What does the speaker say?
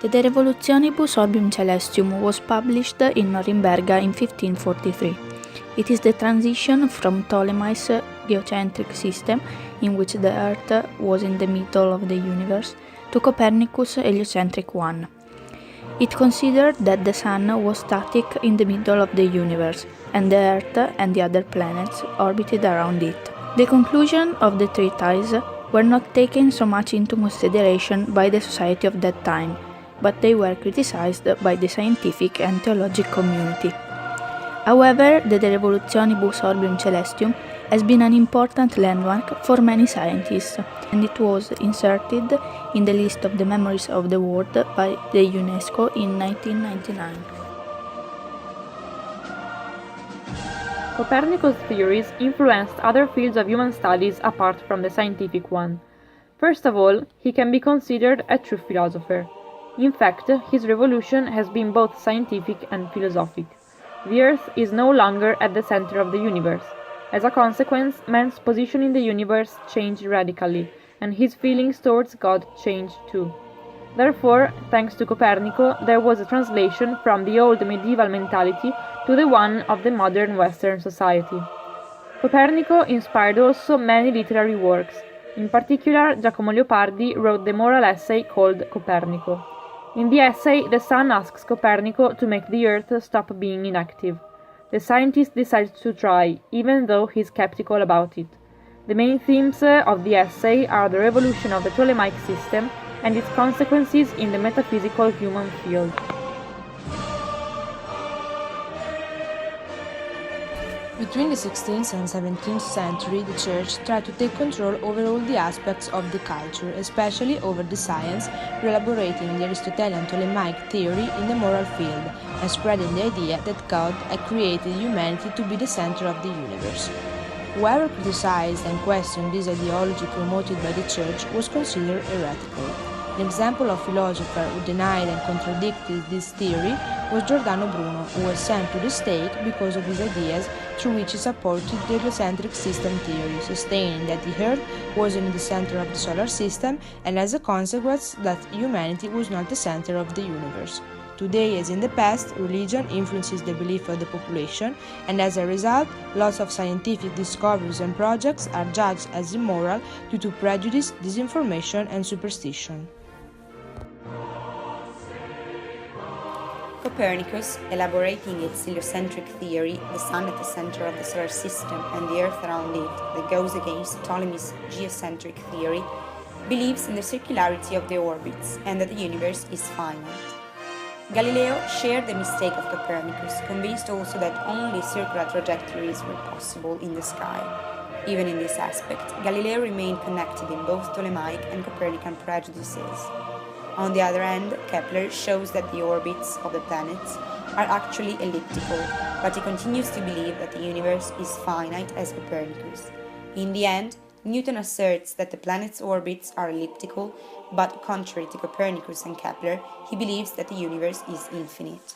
De Revolutionibus Orbium Celestium was published in Norimberga in 1543. It is the transition from Ptolemy's geocentric system, in which the Earth was in the middle of the universe, to Copernicus' heliocentric one. It considered that the Sun was static in the middle of the universe, and the Earth and the other planets orbited around it. The conclusions of the treatise were not taken so much into consideration by the society of that time, but they were criticized by the scientific and theological community. However, the De Revolutionibus Orbium Celestium has been an important landmark for many scientists, and it was inserted in the list of the memories of the world by the UNESCO in 1999. Copernicus' theories influenced other fields of human studies apart from the scientific one. First of all, he can be considered a true philosopher. In fact, his revolution has been both scientific and philosophic. The Earth is no longer at the center of the universe. As a consequence, man's position in the universe changed radically, and his feelings towards God changed too. Therefore, thanks to Copernico, there was a translation from the old medieval mentality to the one of the modern Western society. Copernico inspired also many literary works. In particular, Giacomo Leopardi wrote the moral essay called Copernico. In the essay, the Sun asks Copernico to make the Earth stop being inactive. The scientist decides to try, even though he's skeptical about it. The main themes of the essay are the revolution of the Ptolemaic system and its consequences in the metaphysical human field. Between the 16th and 17th century, the Church tried to take control over all the aspects of the culture, especially over the science, elaborating the Aristotelian Ptolemaic theory in the moral field, and spreading the idea that God had created humanity to be the center of the universe. Whoever criticized and questioned this ideology promoted by the Church was considered heretical. An example of philosopher who denied and contradicted this theory was Giordano Bruno, who was sent to the stake because of his ideas through which he supported the heliocentric system theory, sustaining that the Earth was in the center of the solar system and as a consequence that humanity was not the center of the universe. Today, as in the past, religion influences the belief of the population, and as a result, lots of scientific discoveries and projects are judged as immoral due to prejudice, disinformation, and superstition. Copernicus, elaborating its heliocentric theory, the Sun at the center of the solar system and the Earth around it, that goes against Ptolemy's geocentric theory, believes in the circularity of the orbits and that the universe is finite. Galileo shared the mistake of Copernicus, convinced also that only circular trajectories were possible in the sky. Even in this aspect, Galileo remained connected in both Ptolemaic and Copernican prejudices. On the other hand, Kepler shows that the orbits of the planets are actually elliptical, but he continues to believe that the universe is finite as Copernicus. In the end, Newton asserts that the planets' orbits are elliptical, but contrary to Copernicus and Kepler, he believes that the universe is infinite.